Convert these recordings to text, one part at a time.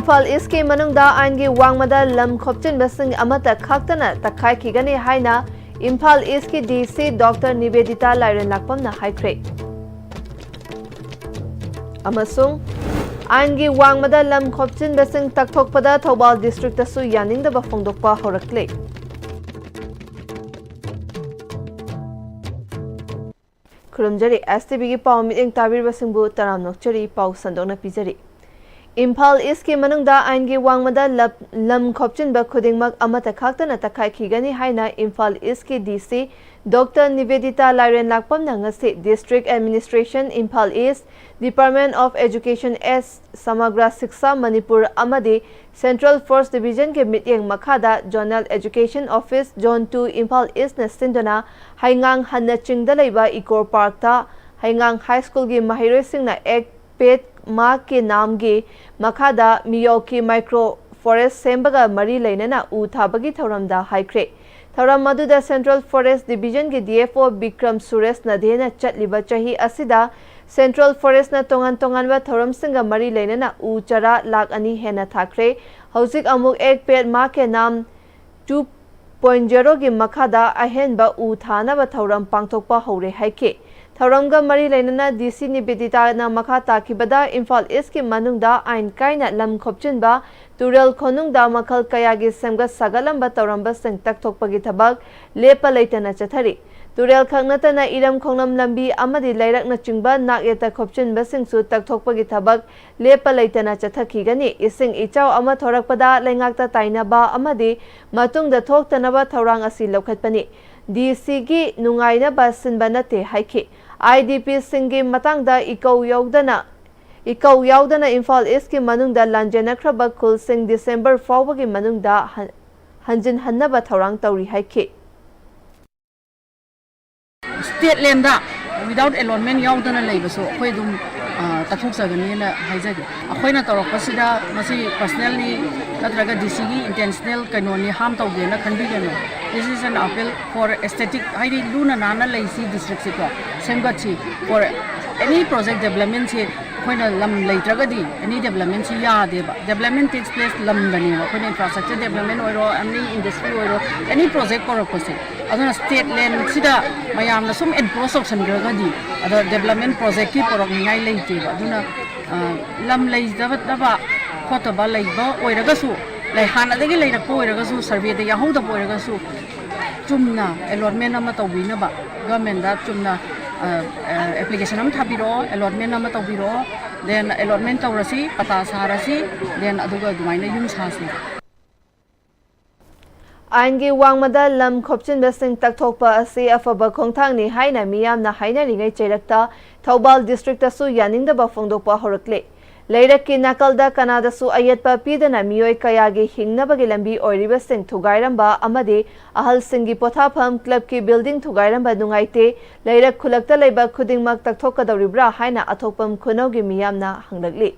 Imphal East ki manungda aingi wangmada lam khopchin basing amata khaktana takhai khigani haina Imphal East ki DC Dr. Nivedita Lairen lakpamna haikre. Amasung aingi wangmada lam khopchin basing takthokpada Thoubal district tasu yaningdaba phongdokpa horakle. Kurumjari STB ki pau meeting tabir basingbu taram nokchari pau sandona pijari. Imphal East ki manungda aingi wangmada lam khopchin ba khudingmak amata khaktana takhai khigani haina Imphal East ki DC Dr. Nivedita Lairen lakpamna ngasi District Administration Imphal East Department of Education S Samagra Siksha Manipur amadi Central Force Division ke mityeng makhada Zonal Education Office Zone 2 Imphal East na sindona haingang hanna chingda leiba Eco Park ta haingang high school gi mahiroi singna ek pet ma ke naam gi makhada Miyawaki micro forest sembaga mari leinana u thabagi thoramda haikre. Thoram maduda Central Forest Division ki DFO Bikram Suresh Nadhena chatliba chahi asida Central Forest na tongan-tonganba thoram singa mari leinana u chara lakh ani hena thakre. Hausik amuk ek pet ma ke naam 2.0 gi makhada ahenba u thanaba thoram pangthokpa hore haike. Thoramga mari leinana DC Nivedita na makha takibada Imphal East ki manungda ain kaina lam khopchinba Tural khonungda makhal kayagi semga sagalamba tauramba sing takthokpagi thabak lepa leitana chathari. Tural khangnatana iram khongnam lambi amadi lairakna chingba nakyeta khopchinba singsu takthokpagi thabak lepa leitana chathakigani ising ichau ama thorakpada lengakta tainaba amadi matungda thoktanaba thaurang asi lokhatpani. DC gi nungaina basinba nate haike. IDP singi matangda ikau yaudana Imphal East ki manungda lanjanakraba kul sing December fawbagi manungda hanjin hannaba thaurang tauri haike. State land da without allotment yaudana leibaso khoi dum tathok sagani na haijage akhoina tawrakpasida masi personally natraga DC gi intentional kanoni harm tawge na khanbigano. This is an appeal for aesthetic haidi luna nana leisi district se ko semgachi for any project development se khoina lam leitragadi any development se ya deba development takes place lam dani khoina infrastructure development oiro any industry oiro any project korakose aduna state land sida mayam na sum enforce option gragadi ada development project ki porok ngai leite aduna lam leidaba khotaba leiba oiragasu lai hana dagi leirakpo oiragasu survey de yahuda oiragasu chumna allotment ama tawbina ba government da chumna application am thabiro allotment ama tawbiro then allotment tawrasi pata sarasi then aduga dumaina yum sasi Aingi wangmada lam khopchin basing takthokpa asi afaba khongthangni haina miyamna haina ringai cheirakta Thoubal district asu yaningdaba phongdokpa horakle. Leirak ki nakalda kanada su ayatpa pidana miyoi kayagi hingnabagi lambi oiriba sing thugairamba amadi ahal singi pothafam club ki building thugairamba nungaite leirak khulakta leiba khudingmak takthokadawribra haina athokpam khunawgi miyamna hanglakli.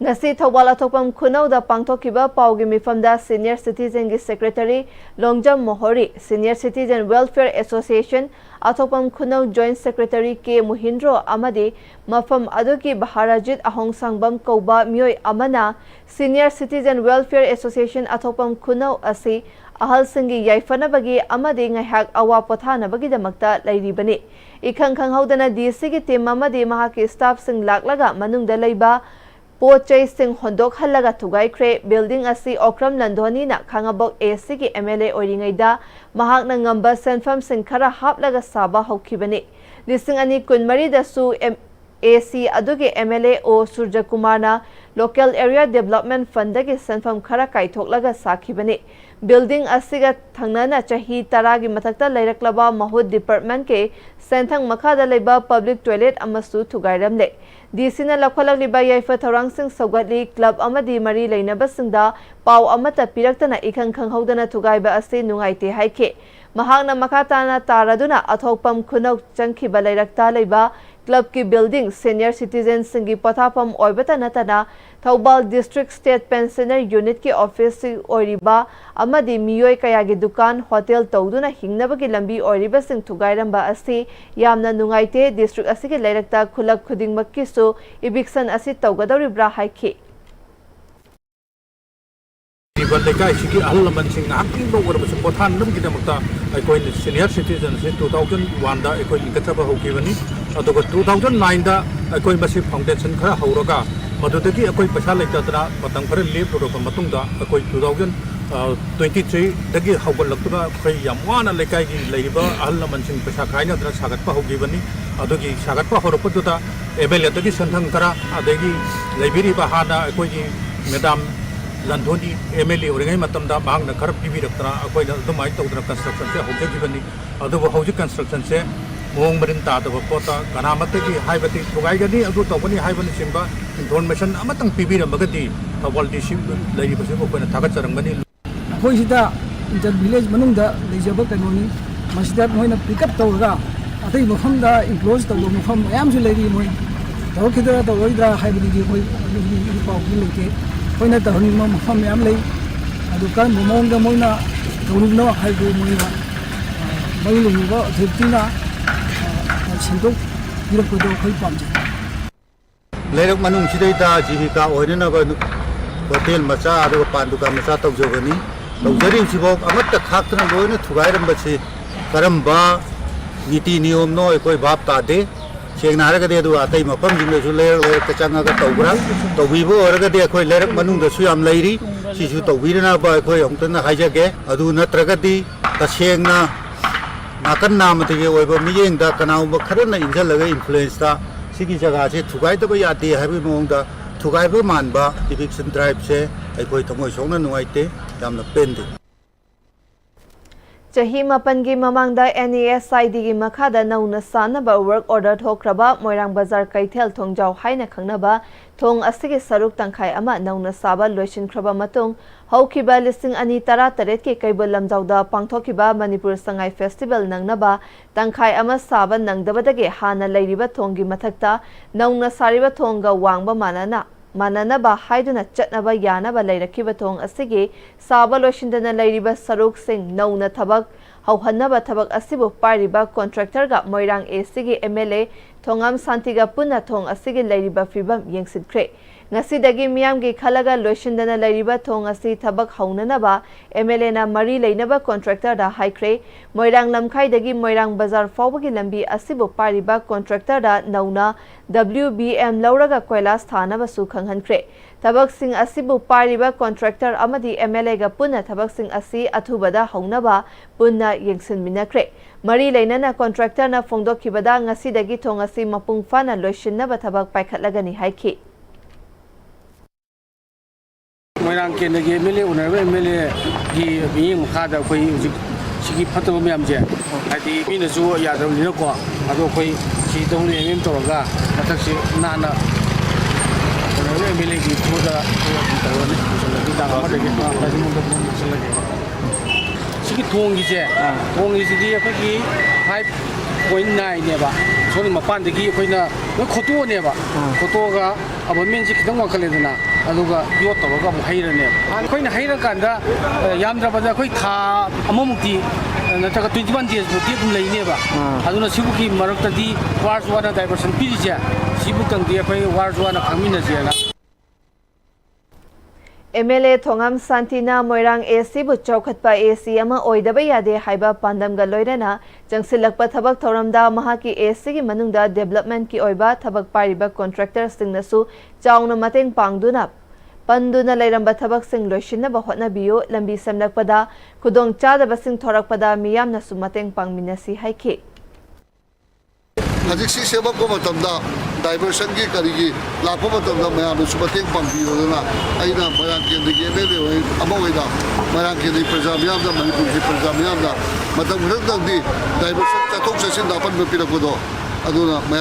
Ngasi Thoubal athokpam khunawda pangthokiba paugi mifamda Senior Citizen gi Secretary Longjam Mohori, Senior Citizen Welfare Association athokpam khunaw Joint Secretary K Muhindro amadi mafam aduki Baharajit Ahongsangbam kauba miyoi amana Senior Citizen Welfare Association athokpam khunaw asi ahal singi yaifanabagi amadi ngaihak awa pothanabagi damakta lairibani. Ikhang khanghaudana DC gi team amadi mahaki staff sing laklaga manungda leiba Pochai Singh Hondok Halaga Thugaikre building asi Okram Landhoni na Khangabok AC ki MLA oringaida mahak na ngamba senfam sing khara haplaga saba hokibani. Lising ani kunmari da su AC adugi MLA o Surja Kumar na Local Area Development Fund ki senfam khara kaithoklaga sakibani. Building asiga thangnana chahi taragi mathakta lairaklaba mahud department ke senthang makhada leiba public toilet amasu thugairamle. DC na lakholak liba yaifa thorang sing saugatli club amadi mari leinaba singda pau amata piraktana ikhang khanghaudana thugaiba ase nungaite haike. Mahakna makhatana taraduna athokpam khunok changkhiba leirakta leiba club ki building Senior Citizen singi pothapam oibata natana Thoubal District State Pensioner Unit ki office oiriba amadi miyoi kayagi dukan hotel tawduna hingnabagi lambi oiriba sing thugairamba asi yamna nungaite district asigi leirakta khulak khudingmakki su eviction asi tawgadawribra haike. ꯂꯩꯔꯤꯕ ꯂꯩꯀꯥꯏꯁꯤꯒꯤ ꯑꯍꯜ ꯂꯃꯟꯁꯤꯡ ꯉꯥꯏꯍꯥꯛꯇꯪ ꯑꯣꯏꯔꯕꯁꯨ ꯄꯣꯊꯥꯅꯕꯒꯤꯗꯃꯛꯇ ꯑꯩꯈꯣꯏꯅ senior ꯁꯤꯇꯤꯖꯟꯁꯤ 2001ꯗ ꯑꯩꯈꯣꯏ ꯂꯤꯡꯈꯠꯆꯕ ꯍꯧꯈꯤꯕꯅꯤ ꯑꯗꯨꯒ 2009ꯗ ꯑꯩꯈꯣꯏ ꯃꯁꯤ ꯐꯥꯎꯟꯗꯦꯁꯟ ꯈꯔ ꯍꯧꯔꯒ ꯃꯗꯨꯗꯒꯤ ꯑꯩꯈꯣꯏ ꯄꯩꯁꯥ ꯂꯩꯇꯗꯅ ꯃꯇꯝ ꯈꯔ ꯂꯦꯞꯂꯨꯔꯕ ꯃꯇꯨꯡꯗ ꯑꯩꯈꯣꯏ 2023ꯗꯒꯤ ꯍꯧꯒꯠꯂꯛꯇꯨꯅ ꯑꯩꯈꯣꯏ ꯌꯥꯝ ꯋꯥꯅ ꯂꯩꯀꯥꯏꯒꯤ ꯂꯩꯔꯤꯕ ꯑꯍꯜ ꯂꯃꯟꯁꯤꯡ ꯄꯩꯁꯥ ꯈꯥꯏꯅꯗꯅ ꯁꯥꯒꯠꯄ ꯍꯧꯈꯤꯕꯅꯤ ꯑꯗꯨꯒꯤ ꯁꯥꯒꯠꯄ ꯍꯧꯔꯛꯄꯗꯨꯗ MLAꯗꯒꯤ ꯁꯦꯟꯊꯪ ꯈꯔ ꯑꯗꯒꯤ ꯂꯩꯕꯤꯔꯤꯕ ꯍꯥꯟꯅ ꯑꯩꯈꯣꯏꯒꯤ ꯃꯦꯗꯥꯝ ꯂꯟꯊꯣꯅꯤ MLA ꯑꯣꯏꯔꯤꯉꯩ ꯃꯇꯝꯗ ꯃꯍꯥꯛꯅ ꯈꯔ ꯄꯤꯕꯤꯔꯛꯇꯅ ꯑꯩꯈꯣꯏꯅ ꯑꯗꯨꯃꯥꯏꯅ ꯇꯧꯗꯅ ꯀꯟꯁꯇ꯭ꯔꯛꯁꯟꯁꯦ ꯍꯧꯖꯈꯤꯕꯅꯤ ꯑꯗꯨꯕꯨ ꯍꯧꯖꯤꯛ ꯀꯟꯁꯇ꯭ꯔꯛꯁꯟꯁꯦ ꯃꯑꯣꯡ ꯃꯔꯤꯟ ꯇꯥꯗꯕ ꯄꯣꯠꯇ ꯀꯅꯥꯃꯠꯇꯒꯤ ꯍꯥꯏꯕꯗꯤ ꯊꯨꯒꯥꯏꯒꯅꯤ ꯑꯗꯨ ꯇꯧꯒꯅꯤ ꯍꯥꯏꯕꯅꯆꯤꯡꯕ ꯏꯟꯐꯣꯔꯃꯦꯁꯟ ꯑꯃꯇꯪ ꯄꯤꯕꯤꯔꯝꯃꯒꯗꯤ ꯊꯧꯕꯥꯜ DC ꯂꯩꯔꯤꯕꯁꯤꯕꯨ ꯑꯩꯈꯣꯏꯅ ꯊꯥꯒꯠꯆꯔꯝꯒꯅꯤ ꯑꯩꯈꯣꯏꯁꯤꯗ ꯏꯟꯇꯔ ꯚꯤꯂꯦꯖ ꯃꯅꯨꯡꯗ ꯂꯩꯖꯕ ꯀꯩꯅꯣꯅꯤ ꯃꯁꯤꯗ ꯃꯣꯏꯅ ꯄꯤꯛꯑꯞ ꯇꯧꯔꯒ ꯑꯇꯩ ꯃꯐꯝꯗ ꯏꯟꯀ꯭ꯂꯣꯖ ꯇꯧꯕ ꯃꯐꯝ ꯃꯌꯥꯝꯁꯨ ꯂꯩꯔꯤ ꯃꯣꯏ ꯇꯧꯔꯛꯈꯤꯗ꯭ꯔꯥ ꯇꯧꯔꯣꯏꯗ꯭ꯔꯥ ꯍꯥꯏꯕꯗꯨꯗꯤ ꯑꯩꯈꯣꯏ ꯑꯗꯨꯒꯤ ꯄꯥꯎꯗꯤ ꯂꯩꯇꯦ ꯑꯩꯈꯣꯏꯅ ꯇꯧꯍꯟꯅꯤꯡꯕ ꯃꯐꯝ ꯃꯌꯥꯝ ꯂꯩ ꯑꯗꯨ ꯀꯔꯝꯕ ꯃꯑꯣꯡꯗ ꯃꯣꯏꯅ ꯇꯧꯔꯤꯕꯅꯣ ꯍꯥꯏꯕꯗꯨ ꯃꯣꯏꯅ ꯃꯔꯨ ꯂꯩꯔꯤꯕ ꯑꯣꯊꯣꯔꯤꯇꯤꯅ ꯁꯦꯝꯗꯣꯛꯄꯤꯔꯛꯄꯗꯣ ꯑꯩꯈꯣꯏ ꯄꯥꯝꯖꯩ ꯂꯩꯔꯛ ꯃꯅꯨꯡꯁꯤꯗꯩꯗ ꯖꯤꯕꯤꯀꯥ ꯑꯣꯏꯅꯅꯕ ꯍꯣꯇꯦꯜ ꯃꯆꯥ ꯑꯗꯨꯒ ꯄꯥꯟ ꯗꯨꯀꯥꯟ ꯃꯆꯥ ꯇꯧꯖꯕꯅꯤ ꯇꯧꯖꯔꯤꯕꯁꯤꯐꯥꯎ ꯑꯃꯠꯇ ꯈꯥꯛꯇꯅ ꯂꯣꯏꯅ ꯊꯨꯒꯥꯏꯔꯝꯕꯁꯤ ꯀꯔꯝꯕ ꯅꯤꯇꯤ ꯅꯤꯌꯣꯝꯅꯣ ꯑꯩꯈꯣꯏ ꯚꯥꯞ ꯇꯥꯗꯦ ꯁꯦꯡꯅ ꯍꯥꯏꯔꯒꯗꯤ ꯑꯗꯨꯒ ꯑꯇꯩ ꯃꯐꯝꯁꯤꯡꯗꯁꯨ ꯂꯩꯔꯛꯇ ꯆꯪꯉꯒ ꯇꯧꯕ꯭ꯔꯥ ꯇꯧꯕꯤꯕ ꯑꯣꯏꯔꯒꯗꯤ ꯑꯩꯈꯣꯏ ꯂꯩꯔꯛ ꯃꯅꯨꯡꯗꯁꯨ ꯌꯥꯝ ꯂꯩꯔꯤ ꯁꯤꯁꯨ ꯇꯧꯕꯤꯅꯕ ꯑꯩꯈꯣꯏ ꯑꯃꯨꯛꯇꯪ ꯍꯥꯏꯖꯒꯦ ꯑꯗꯨ ꯅꯠꯇ꯭ꯔꯒꯗꯤ ꯇꯁꯦꯡꯅ नाकन नामदगी ओइबा मियेंदा कनाउबा खरना इंजलगा इन्फ्लुएंसता सिगी जगह से थुगाइदबा यादे हाबि मोंगदा थुगाइबा मानबा इविक्शन ड्राइव से अखोइ थमोइ सोंना नुवाइते यामना पेंदे चाही मापनगी ममांगदा NASID गी मखादा नौना सानबा वर्क ऑर्डर थोख्रबा मोइरांग बाजार कैथेल थोंजाव हाइना खंगनबा थोंग असिगे सरुक तंखाय अमा नौना साबा लोइसिनख्रबा मतुंग हौखिबा लिसिंग अनि तरा तरेट के कैबल लमजावदा पांगथोखिबा मणिपुर संगाई फेस्टिवल नंगनबा तंखाय अमा साबा नंगदबदगे हाना लैरिबा थोंगी मथक्ता नौना सारिबा थोंगा वांगबा माननबा हाइदुना चटनबा यानबा लैरखिबा थोंग असिगे साबा लोइसिनदना लैरिबा सरुक सिंग नौना थबक हौहन्नबा थबक असिबु पारिबा कॉन्ट्रैक्टर गा मोइरांग एसीगे MLA थोंगाम शांतिगा पुना थोंग असिगे लैरिबा फिबम येंगसिनख्रे ngasi miyamgi khalaga loisindana lairiba thong asi thabak haunanaba MLA na mari leinaba contractor da haikre moirang lamkhai dagi moirang bazar fawbagi lambi asibu pariba contractor da nauna WBM lauraga koilas thanaba su khanghankhre thabak sing asibu pariba contractor amadi MLA ga punna thabak sing asi athubada haunaba punna yengsin minakre mari leinana contractor na phongdokhibada ngasi dagi thong asi mapung fana loisinnaba thabak paikhatlagani haiki Moirang केंद्र के MLA उनरबे MLA की मियेंग मखादा कोई सिगी फतबो ma'am जे हादि मिनसु यादबनिनो को अदो कोई सी तोंग MM तोरगा मथक से नाना उनरबे MLA की थोदा तोरने सलगी दागा मदगे राजि मुंद सलगे सिगी थोंगी जे थोंगी सिदी अखोगी 5.9 नेबा सोनि मपानदगी अखोइना खोटोनेबा खोटोगा अब मेनसि खितंग वखलेदना अदुगा योट तोरगा हैरने अखोइना हैरकांदा यामद्रबदा अखोइ था अममुक्ति नतका 21 डेज मुक्ति दुम लैनेबा अदुना सिबुकी मरक्तदी वार्स वाना डाइवर्सन पिरिजे सिबुकंदी अखोइ वार्स वाना खामिनजेना MLA थोंगाम शांतिना मोइरांग AC बु चौखतपा AC अमा ओइदबा यादे हाइबा पांदमगा लोइरना जंगसिलकपा थबक थौरमदा महाकी AC की मनुंगदा डेवलपमेंट की ओइबा थबक पारिबा कॉन्ट्रैक्टर सिंगनसु चाउना मतेंग पांगदुना पंदुना लैरंबा थबक सिंग लोइसिनबा होटनाबियो लंबी समलकपदा खुदोंग चादबा सिंग थोरकपदा मियामनसु मतेंग पांगमिनसी हाइखे हजिक सेवक डाइवर्सन की करी लाप मैं सुबह पाबीना मैरान केंद्र की MLA मैरान केंद्र प्रजा मैं मनपुर की प्रजा मैं डाइवर्सन चौथों चौसीन अपन पीरपदो मैं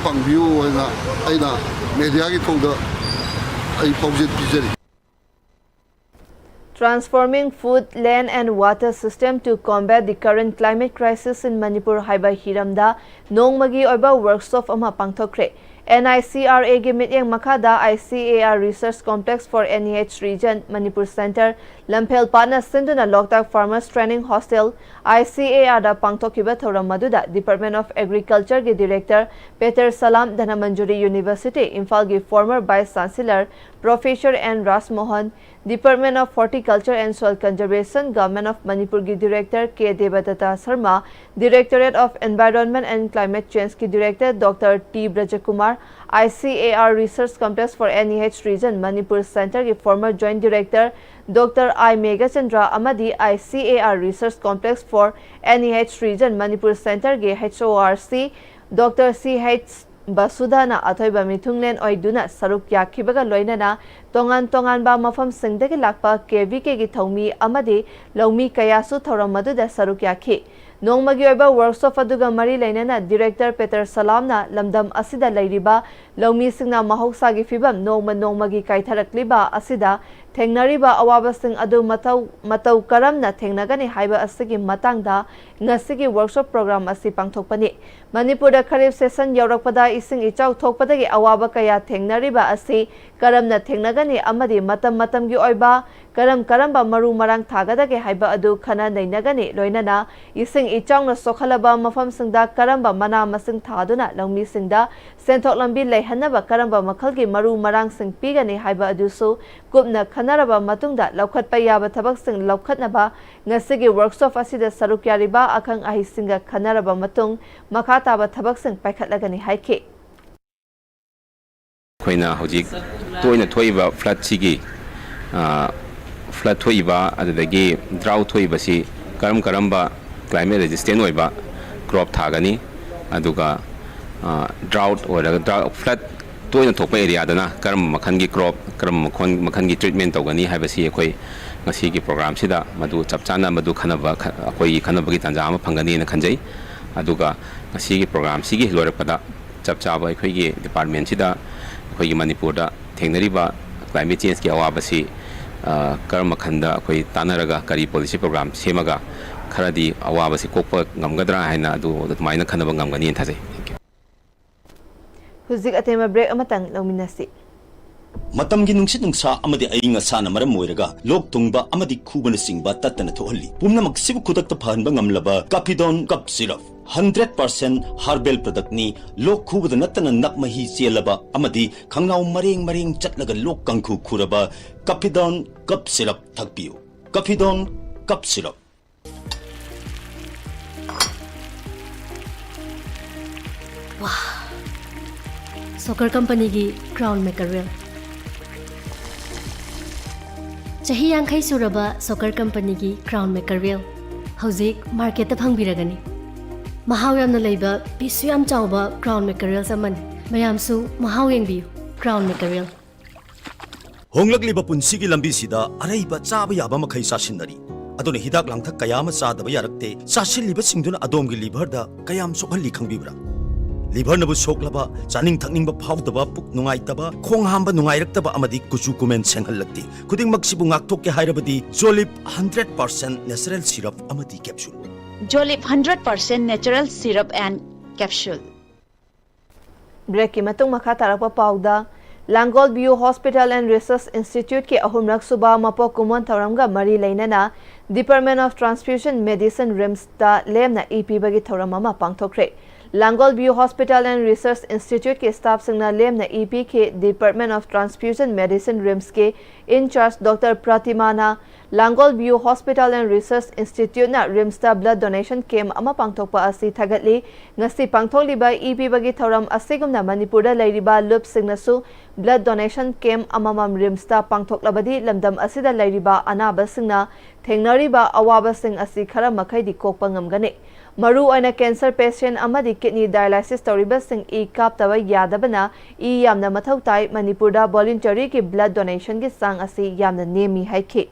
पाबीना मीडिया की थोड़ा पाजे पीजरी Transforming food, land and water system to combat the current climate crisis in Manipur haiba hiramda nongmagi oiba workshop ama pangthokre NICRA gi mityeng makhada ICAR Research Complex for NEH Region Manipur Center Lamphel Partner Sinduna Loktak Farmers Training Hostel ICAR da pangthokiba thoram maduda Department of Agriculture gi Director Peter Salam Dhanamanjuri University Imphal gi former Vice Chancellor Professor N. Ras Mohan, Department of Horticulture and Soil Conservation, Government of Manipur ki Director K. Devadatta Sharma, Directorate of Environment and Climate Change ki Director Dr. T. Brajakumar, ICAR Research Complex for NEH Region Manipur Center ki former Joint Director Dr. I. Megachandra Amadi, ICAR Research Complex for NEH Region Manipur Center ki HORC, Dr. C.H. Basudhana Athoiba Mithunglen Oiduna Saruk Yakibaga Loinana Tongan Ba Mafam Singdagi Lakpa KVK gi Thomi Amadi Lomi Kayasu Thoramadu da Saruk Yaki Nongmagi Oiba Workshop Aduga Mari Lainana Director Peter Salamna Lamdam Asida Lairiba Lomi Singna Mahoksa gi Fibam Nongmagi Kaitharakliba Asida Thengnariba Awaba Sing Adu Matau Karamna Thengnagani Haiba Asigi Matangda Ngasigi Workshop Program Asi Pangthokpani Manipur da Kharif Session Yaurakpada Ising Ichau Thokpadagi Awaba Kaya Thengnariba Asi Karamna Thengnagani Amadi Matam gi Oiba Karamba Maru Marang Thagadagi Haiba Adu Khana Nainagani Loinana Ising Ichangna Sokhalaba Mafam Singda Karamba Mana Masing Thaduna Longmi Singda Senthok Lambi Leihanaba Karamba Makhalgi Maru Marang Sing Pigani Haiba Adusu Gupna Khanaraba Matungda Laukhatpa Yaba Thabak Sing Laukhatnaba Ngasigi Workshop Asida Saruk Yariba Akhang Ahisinga Khanaraba Matung Makhataba Thabak Sing Paikhatlagani Haike Koina Hojik Toina Toiba Flat Sigi Flat Toiba Adagi Drought Toibasi Karamba Climate Resistant Oiba Crop Thagani Aduga Drought or Flat Toina Topa area Dana Karam Makangi crop Karam Makangi treatment Togani Habasi Koi Masiki program Sida Madu Chapchana Madu Kanava Koi Kanabagi Tanjama Pangani and Kanjay Aduga Masiki program Sigi Lorapada Chapchaba Koi Department Sida Koi Manipura Teneriba Climate Change Ki Awabasi Karmakanda Koi Tanaraga Kari Policy Program Semaga Karadi Awabasi Kopa Gamgadra Haina do that Mina Kanabangani and Taze. Huzik Atema break Amatang Lominasi. Matam ginungsit nungsa amadi ayinga sana maram moiraga lok tungba amadi kubana singba tatana thohali pumna magsibu kudakta phanba ngamlaba Capidon cup syrup 100% herbal product ni lok khubada natana nakmahi chelaba amadi khangnau mareng chatlaga lok kangkhu khuraba Capidon cup syrup thakpiu Capidon cup syrup Wow Soccer company gi crown mackerel Chahi Yankai Suraba Soccer Company ki Crown Mackerel Hauzik Market ta Pangbiragani Mahaw yamna leiba pisu yam chawba Crown Mackerel saman mayamsu mahaw yengbiu Crown Mackerel Honglakliba punsigi lambi sida araiba chaba yaba makhai sasinari adone hidak langthak kayama sadaba yarakte sasilliba singduna adomgi liver da kayam sokhalli khangbibra Liver nabu soklaba chaning thakning ba phawdaba puk nungai taba khong hamba nungai raktaba amadi kuchu kumen senghallakti kuding magsibu ngakthok ke hairabadi Jolip 100% natural syrup amadi capsule Jolip 100% natural syrup and capsule Break ki matung makha tarakpa pauda Langol View Hospital and Research Institute ke ahumrak suba mapo kumon thoramga mari leinana Department of Transfusion Medicine RIMS ta lemna EP bagi thoramama pangthokre Langol View Hospital and Research Institute के staff संगना लेम न EP के Department of Transfusion Medicine RIMS के in charge Dr. Pratimana Langol View Hospital and Research Institute na RIMS ta blood donation camp ama pangthokpa asi thagatli ngasi pangthokliba EP bagi thoram asigumna Manipurda lairiba lup singnasu blood donation camp amamam RIMS ta pangthoklabadi lamdam asida lairiba anaba singna thengnariba awaba sing asi khara makhai di kokpa ngamgane Maru aina cancer patient amadi kidney dialysis toriba sing e kap tawa yadabana e yamna mathau tai Manipurda voluntary ki blood donation ki sang asi yamna nemi haike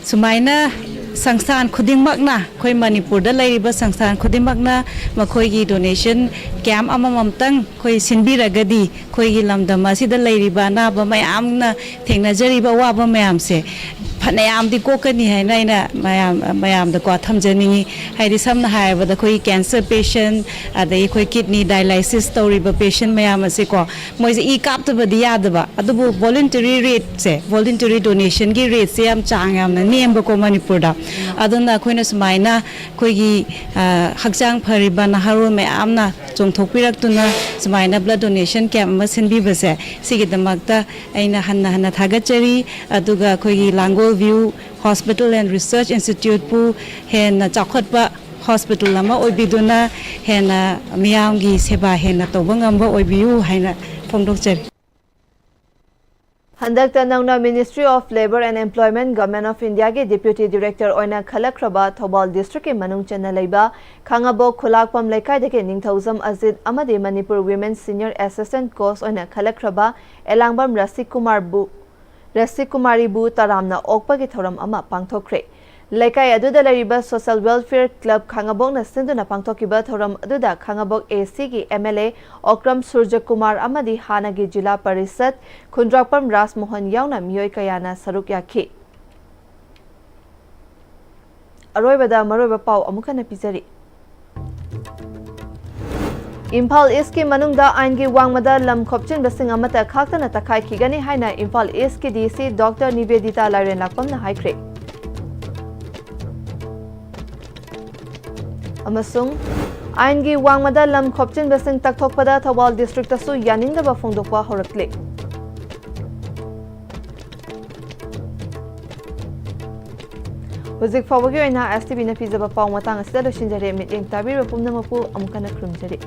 Sumaina Sangstan Khudingmakna Khoi Manipurda lairiba Sangstan Khudingmakna makhoi gi donation camp amamamtang khoi sinbiragadi khoi gi lamdam asida lairiba na ba mayamna thengnajariba waba mayamse फनयामदी Konkani है ना मयाम the को थमजनी हाइदि समना हायबदा कोई cancer patient अदई कोई kidney dialysis तौरिबा patient मयाम असे को मोइजे ई काप्तबदी यादबा अदुबु वॉलंटरी रेट से वॉलंटरी डोनेशन की रेट से हम चांग यामना नेमबा को मणिपुरदा अदुना कोइना सुमाइना कोइगी हकचांग फरिबा नहारो मयामना चोंथोकपिरक्तुना सुमाइना ब्लड डोनेशन कैंप अमा सिनबिबसे सिगिदमक्ता अइना हन्ना थागचरी अदुगा कोइगी Langol view hospital and research institute पु हेन चाखतबा हॉस्पिटल अमा ओइबिदुना हेन मियामगी सेवा हेन तोबंगंबा ओइबियु हाइना फोंदोकचरी हंदक नौना ministry of labour and employment government of India के डिप्यूटी डायरेक्टर ओइना खलक्रबा थौबाल डिस्ट्रिक्ट के मनुंग चन्ना लेबा खांगाबो खुलाकपम लेकाय के निंगथौजम अजित अमदे Manipur women senior assistant course ओइना खलक्रबा एलांगबम रसिक कुमारी बु तरामना ओकपा के थौरम अमा पांगथोखरे लेकाय अदुदा लरिबा सोशल वेलफेयर क्लब खांगाबोक न सिंधुना पांगथोकिबा थौरम अदुदा खांगाबोक एसी की एमएलए ओक्रम सूर्य कुमार अमदी हानागी जिला परिषद खुंद्राकपम राजमोहन यावना मियोय कयाना सरुक याखी अरोयबदा मरोयबा पाव अमुकना पिजरी इम्फाल ईस्ट की मनुंगदा आइन की वांगमदा लम खोपचिन बसिंग अमता खाक्तना तखाई खिगनी हाइना इम्फाल ईस्ट की डीसी डॉक्टर निवेदिता लाइरेन लाकपमना हाइख्रे अमसुंग आइन की वांगमदा लम खोपचिन बसिंग तकथोकपदा थौबाल डिस्ट्रिक्ट तसु यानिंगदबा फोंदोकपा होरकले हुजिक फावगी ओइना एसटीबी न फिजबा पाव मतंग असदा लोसिनजरे मिटिंग ताबिर पुमनमपु अमुकना ख्रुमजरे।